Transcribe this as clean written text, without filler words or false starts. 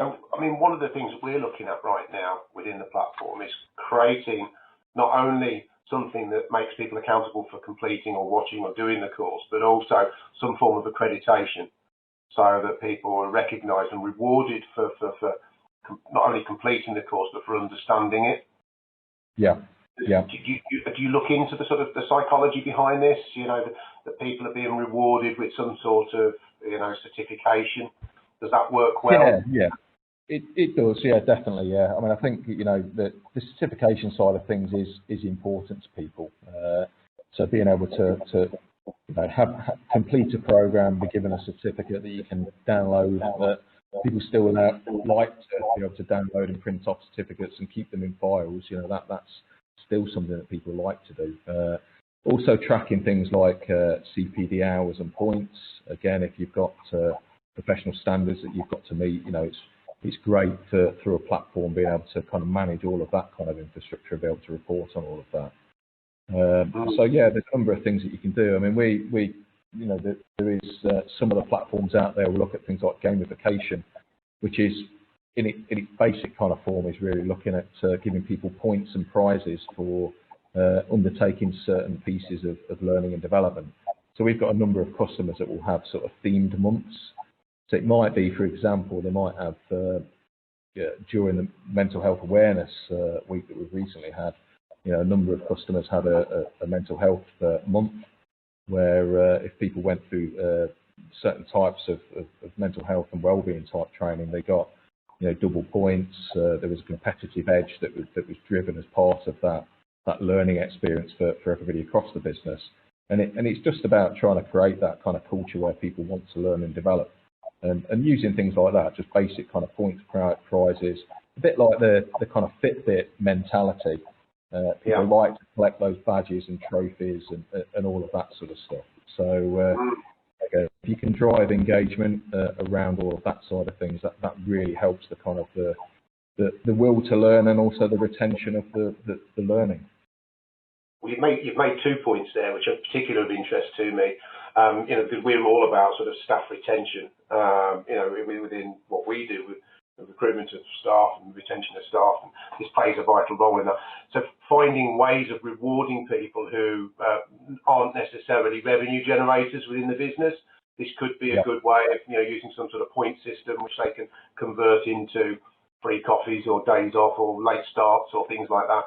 So, I mean, one of the things that we're looking at right now within the platform is creating not only something that makes people accountable for completing or watching or doing the course, but also some form of accreditation so that people are recognised and rewarded for not only completing the course, but for understanding it. Yeah. Yeah. Do you look into the sort of the psychology behind this? You know, that people are being rewarded with some sort of, you know, certification. Does that work well? Yeah. It does. Yeah, definitely. Yeah. I mean, I think, you know, the certification side of things is important to people. So being able to you know, complete a program, be given a certificate that you can download, that people still like to be able to download and print off certificates and keep them in files. You know, that's still something that people like to do. Also tracking things like CPD hours and points. Again, if you've got professional standards that you've got to meet, you know, it's great through a platform being able to kind of manage all of that kind of infrastructure and be able to report on all of that. So yeah, there's a number of things that you can do. I mean, we you know, there is some of the platforms out there. We look at things like gamification, which is in its basic kind of form is really looking at giving people points and prizes for undertaking certain pieces of learning and development. So we've got a number of customers that will have sort of themed months. So it might be, for example, they might have during the mental health awareness week that we've recently had, you know, a number of customers had a mental health month where if people went through certain types of mental health and wellbeing type training, they got, you know, double points. There was a competitive edge that was driven as part of that learning experience for everybody across the business. And it's just about trying to create that kind of culture where people want to learn and develop. And using things like that, just basic kind of points, prizes, a bit like the kind of Fitbit mentality. People like to collect those badges and trophies and all of that sort of stuff. So if you can drive engagement around all of that side of things, that really helps the kind of the will to learn and also the retention of the learning. Well, you've made 2 points there, which are particularly of interest to me. You know, because we're all about sort of staff retention. You know, within what we do with the recruitment of staff and retention of staff, and this plays a vital role in that. So finding ways of rewarding people who aren't necessarily revenue generators within the business. This could be a good way of, you know, using some sort of point system which they can convert into free coffees or days off or late starts or things like that.